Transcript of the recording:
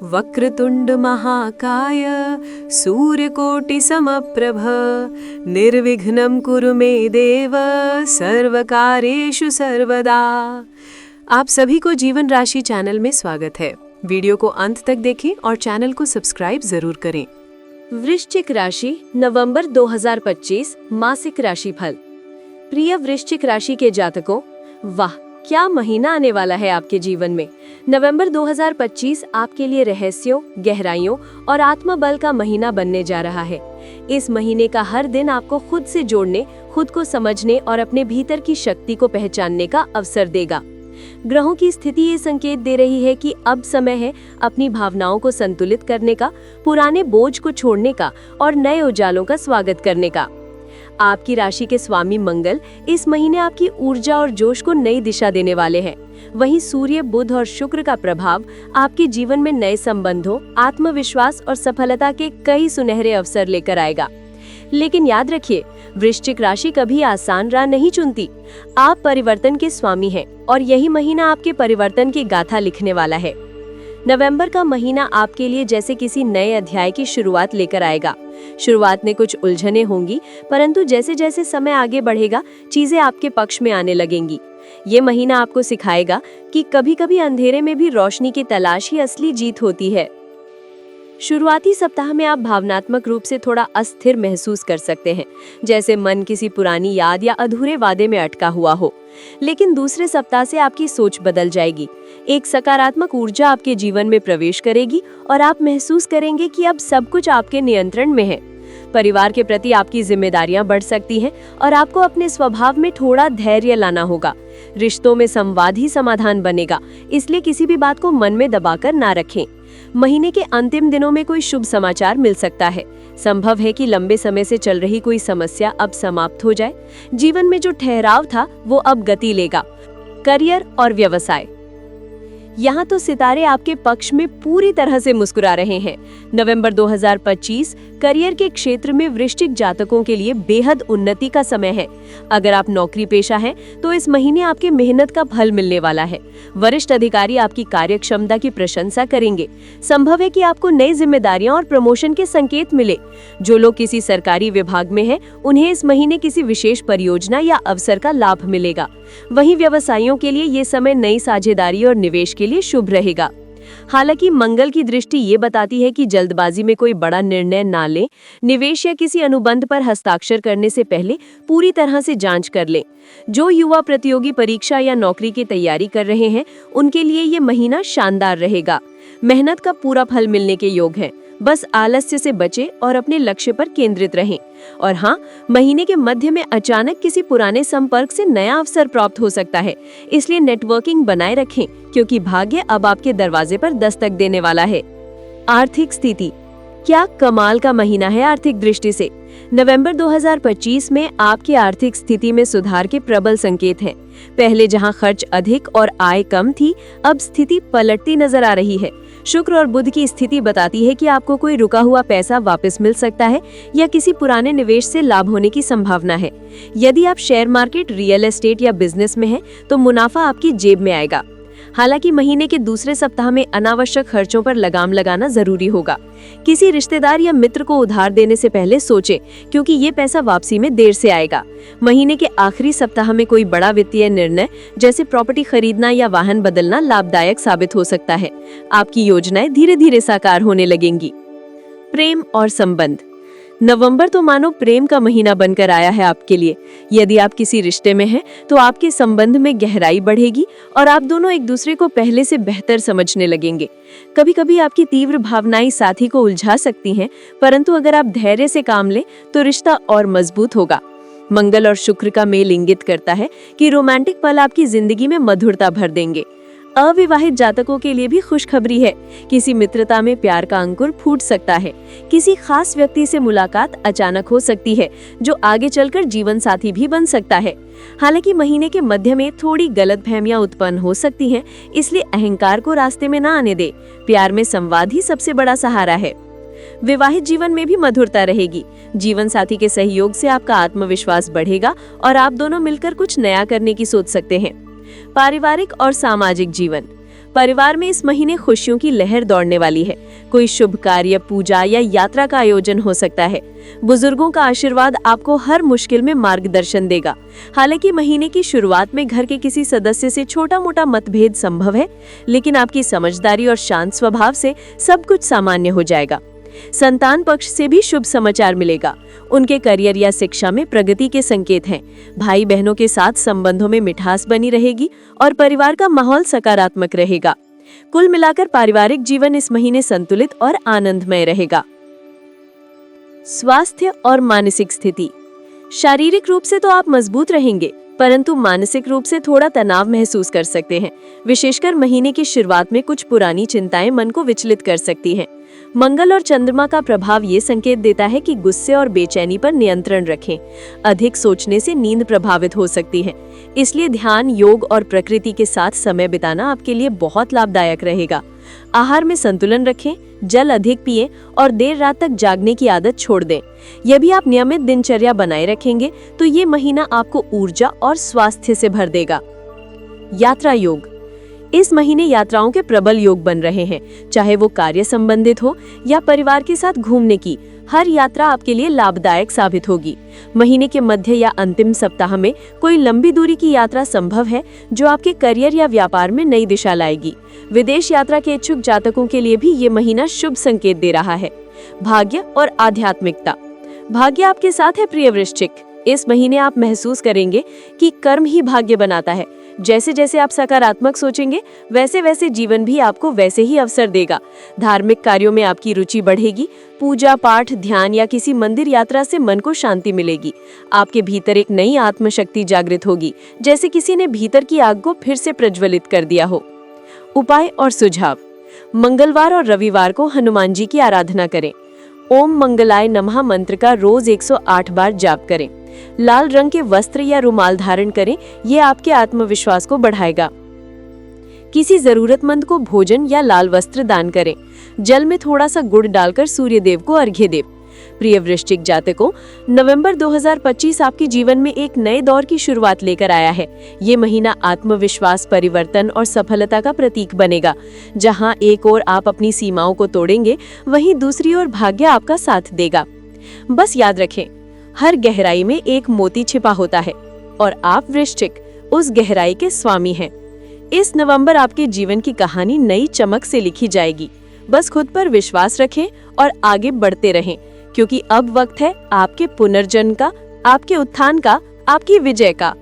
वक्रतुंड महाकाय सूर्यकोटि समप्रभ निर्विघ्नं कुरु मे देव सर्वकार्येषु सर्वदा। आप सभी को जीवन राशि चैनल में स्वागत है। वीडियो को अंत तक देखें और चैनल को सब्सक्राइब जरूर करें। वृश्चिक राशि नवंबर 2025 मासिक राशिफल। प्रिय वृश्चिक राशि के जातकों, वाह क्या महीना आने वाला है आपके जीवन में। नवंबर 2025 आपके लिए रहस्यों, गहराइयों और आत्मबल का महीना बनने जा रहा है। इस महीने का हर दिन आपको खुद से जोड़ने, खुद को समझने और अपने भीतर की शक्ति को पहचानने का अवसर देगा। ग्रहों की स्थिति ये संकेत दे रही है कि अब समय है अपनी भावनाओं को संतुलित करने का, पुराने बोझ को छोड़ने का और नए उजालों का स्वागत करने का। आपकी राशि के स्वामी मंगल इस महीने आपकी ऊर्जा और जोश को नई दिशा देने वाले हैं। वहीं सूर्य, बुध और शुक्र का प्रभाव आपके जीवन में नए संबंधों, आत्मविश्वास और सफलता के कई सुनहरे अवसर लेकर आएगा। लेकिन याद रखिए, वृश्चिक राशि कभी आसान राह नहीं चुनती। आप परिवर्तन के स्वामी हैं और यही महीना आपके परिवर्तन की गाथा लिखने वाला है। नवंबर का महीना आपके लिए जैसे किसी नए अध्याय की शुरुआत लेकर आएगा। शुरुआत में कुछ उलझने होंगी, परंतु जैसे जैसे समय आगे बढ़ेगा चीजें आपके पक्ष में आने लगेंगी। ये महीना आपको सिखाएगा कि कभी-कभी अंधेरे में भी रोशनी की तलाश ही असली जीत होती है। शुरुआती सप्ताह में आप भावनात्मक रूप से थोड़ा अस्थिर महसूस कर सकते हैं, जैसे मन किसी पुरानी याद या अधूरे वादे में अटका हुआ हो। लेकिन दूसरे सप्ताह से आपकी सोच बदल जाएगी। एक सकारात्मक ऊर्जा आपके जीवन में प्रवेश करेगी और आप महसूस करेंगे कि अब सब कुछ आपके नियंत्रण में है। परिवार के प्रति आपकी जिम्मेदारियां बढ़ सकती हैं और आपको अपने स्वभाव में थोड़ा धैर्य लाना होगा। रिश्तों में संवाद ही समाधान बनेगा, इसलिए किसी भी बात को मन में दबाकर ना रखें। महीने के अंतिम दिनों में कोई शुभ समाचार मिल सकता है। संभव है कि लंबे समय से चल रही कोई समस्या अब समाप्त हो जाए। जीवन में जो ठहराव था वो अब गति लेगा। करियर और व्यवसाय, यहाँ तो सितारे आपके पक्ष में पूरी तरह से मुस्कुरा रहे हैं। नवंबर 2025 करियर के क्षेत्र में वृश्चिक जातकों के लिए बेहद उन्नति का समय है। अगर आप नौकरी पेशा हैं, तो इस महीने आपके मेहनत का फल मिलने वाला है। वरिष्ठ अधिकारी आपकी कार्यक्षमता की प्रशंसा करेंगे। संभव है कि आपको नई जिम्मेदारियां और प्रमोशन के संकेत मिले। जो लोग किसी सरकारी विभाग में हैं, उन्हें इस महीने किसी विशेष परियोजना या अवसर का लाभ मिलेगा। वहीं व्यवसायियों के लिए ये समय नई साझेदारी और निवेश के लिए शुभ रहेगा। हालांकि मंगल की दृष्टि ये बताती है कि जल्दबाजी में कोई बड़ा निर्णय ना लें। निवेश या किसी अनुबंध पर हस्ताक्षर करने से पहले पूरी तरह से जांच कर लें। जो युवा प्रतियोगी परीक्षा या नौकरी की तैयारी कर रहे हैं, उनके लिए ये महीना शानदार रहेगा। मेहनत का पूरा फल मिलने के योग है। बस आलस्य से बचें और अपने लक्ष्य पर केंद्रित रहें। और हाँ, महीने के मध्य में अचानक किसी पुराने संपर्क से नया अवसर प्राप्त हो सकता है, इसलिए नेटवर्किंग बनाए रखें, क्योंकि भाग्य अब आपके दरवाजे पर दस्तक देने वाला है। आर्थिक स्थिति, क्या कमाल का महीना है आर्थिक दृष्टि से। नवंबर 2025 में आपकी आर्थिक स्थिति में सुधार के प्रबल संकेत हैं। पहले जहां खर्च अधिक और आय कम थी, अब स्थिति पलटती नजर आ रही है। शुक्र और बुध की स्थिति बताती है कि आपको कोई रुका हुआ पैसा वापस मिल सकता है या किसी पुराने निवेश से लाभ होने की संभावना है। यदि आप शेयर मार्केट, रियल एस्टेट या बिजनेस में हैं, तो मुनाफा आपकी जेब में आएगा। हालांकि महीने के दूसरे सप्ताह में अनावश्यक खर्चों पर लगाम लगाना जरूरी होगा। किसी रिश्तेदार या मित्र को उधार देने से पहले सोचें, क्योंकि ये पैसा वापसी में देर से आएगा। महीने के आखिरी सप्ताह में कोई बड़ा वित्तीय निर्णय, जैसे प्रॉपर्टी खरीदना या वाहन बदलना, लाभदायक साबित हो सकता है। आपकी योजनाएं धीरे धीरे साकार होने लगेंगी। प्रेम और संबंध, नवंबर तो मानो प्रेम का महीना बनकर आया है आपके लिए। यदि आप किसी रिश्ते में हैं, तो आपके संबंध में गहराई बढ़ेगी और आप दोनों एक दूसरे को पहले से बेहतर समझने लगेंगे। कभी कभी आपकी तीव्र भावनाएं साथी को उलझा सकती हैं, परंतु अगर आप धैर्य से काम लें तो रिश्ता और मजबूत होगा। मंगल और शुक्र का मेल इंगित करता है कि रोमांटिक पल आपकी जिंदगी में मधुरता भर देंगे। अविवाहित जातकों के लिए भी खुशखबरी है। किसी मित्रता में प्यार का अंकुर फूट सकता है। किसी खास व्यक्ति से मुलाकात अचानक हो सकती है, जो आगे चलकर जीवन साथी भी बन सकता है। हालांकि महीने के मध्य में थोड़ी गलतफहमियां उत्पन्न हो सकती हैं, इसलिए अहंकार को रास्ते में ना आने दे। प्यार में संवाद ही सबसे बड़ा सहारा है। विवाहित जीवन में भी मधुरता रहेगी। जीवन साथी के सहयोग से आपका आत्मविश्वास बढ़ेगा और आप दोनों मिलकर कुछ नया करने की सोच सकते हैं। पारिवारिक और सामाजिक जीवन, परिवार में इस महीने खुशियों की लहर दौड़ने वाली है। कोई शुभ कार्य, पूजा या यात्रा का आयोजन हो सकता है। बुजुर्गों का आशीर्वाद आपको हर मुश्किल में मार्गदर्शन देगा। हालांकि महीने की शुरुआत में घर के किसी सदस्य से छोटा मोटा मतभेद संभव है, लेकिन आपकी समझदारी और शांत स्वभाव से सब कुछ सामान्य हो जाएगा। संतान पक्ष से भी शुभ समाचार मिलेगा। उनके करियर या शिक्षा में प्रगति के संकेत हैं। भाई बहनों के साथ संबंधों में मिठास बनी रहेगी और परिवार का माहौल सकारात्मक रहेगा। कुल मिलाकर पारिवारिक जीवन इस महीने संतुलित और आनंदमय रहेगा। स्वास्थ्य और मानसिक स्थिति। शारीरिक रूप से तो आप मजबूत रहेंगे, परंतु मानसिक रूप से थोड़ा तनाव महसूस कर सकते हैं। विशेषकर महीने की शुरुआत में कुछ पुरानी चिंताएं मन को विचलित कर सकती हैं। मंगल और चंद्रमा का प्रभाव ये संकेत देता है कि गुस्से और बेचैनी पर नियंत्रण रखें। अधिक सोचने से नींद प्रभावित हो सकती है, इसलिए ध्यान, योग और प्रकृति के साथ समय बिताना आपके लिए बहुत लाभदायक रहेगा। आहार में संतुलन रखें, जल अधिक पिएं और देर रात तक जागने की आदत छोड़ दें। यदि आप नियमित दिनचर्या बनाए रखेंगे तो ये महीना आपको ऊर्जा और स्वास्थ्य से भर देगा। यात्रा योग। इस महीने यात्राओं के प्रबल योग बन रहे हैं, चाहे वो कार्य संबंधित हो या परिवार के साथ घूमने की। हर यात्रा आपके लिए लाभदायक साबित होगी। महीने के मध्य या अंतिम सप्ताह में कोई लंबी दूरी की यात्रा संभव है, जो आपके करियर या व्यापार में नई दिशा लाएगी। विदेश यात्रा के इच्छुक जातकों के लिए भी ये महीना शुभ संकेत दे रहा है। भाग्य और आध्यात्मिकता। भाग्य आपके साथ है प्रिय वृश्चिक। इस महीने आप महसूस करेंगे कि कर्म ही भाग्य बनाता है। जैसे जैसे आप सकारात्मक सोचेंगे, वैसे वैसे जीवन भी आपको वैसे ही अवसर देगा। धार्मिक कार्यों में आपकी रुचि बढ़ेगी। पूजा पाठ, ध्यान या किसी मंदिर यात्रा से मन को शांति मिलेगी। आपके भीतर एक नई आत्मशक्ति जागृत होगी, जैसे किसी ने भीतर की आग को फिर से प्रज्वलित कर दिया हो। उपाय और सुझाव। मंगलवार और रविवार को हनुमान जी की आराधना करें। ओम मंगलाय नमः मंत्र का रोज 108 बार जाप करें। लाल रंग के वस्त्र या रुमाल धारण करें, ये आपके आत्मविश्वास को बढ़ाएगा। किसी जरूरतमंद को भोजन या लाल वस्त्र दान करें। जल में थोड़ा सा गुड़ डालकर सूर्य देव को अर्घ्य दें। प्रिय वृश्चिक जातकों, नवंबर 2025 आपके जीवन में एक नए दौर की शुरुआत लेकर आया है। ये महीना आत्मविश्वास, परिवर्तन और सफलता का प्रतीक बनेगा। जहां एक ओर आप अपनी सीमाओं को तोड़ेंगे, वहीं दूसरी ओर भाग्य आपका साथ देगा। बस याद रखें, हर गहराई में एक मोती छिपा होता है और आप वृश्चिक उस गहराई के स्वामी हैं। इस नवंबर आपके जीवन की कहानी नई चमक से लिखी जाएगी। बस खुद पर विश्वास रखें और आगे बढ़ते रहें, क्योंकि अब वक्त है आपके पुनर्जन्म का, आपके उत्थान का, आपकी विजय का।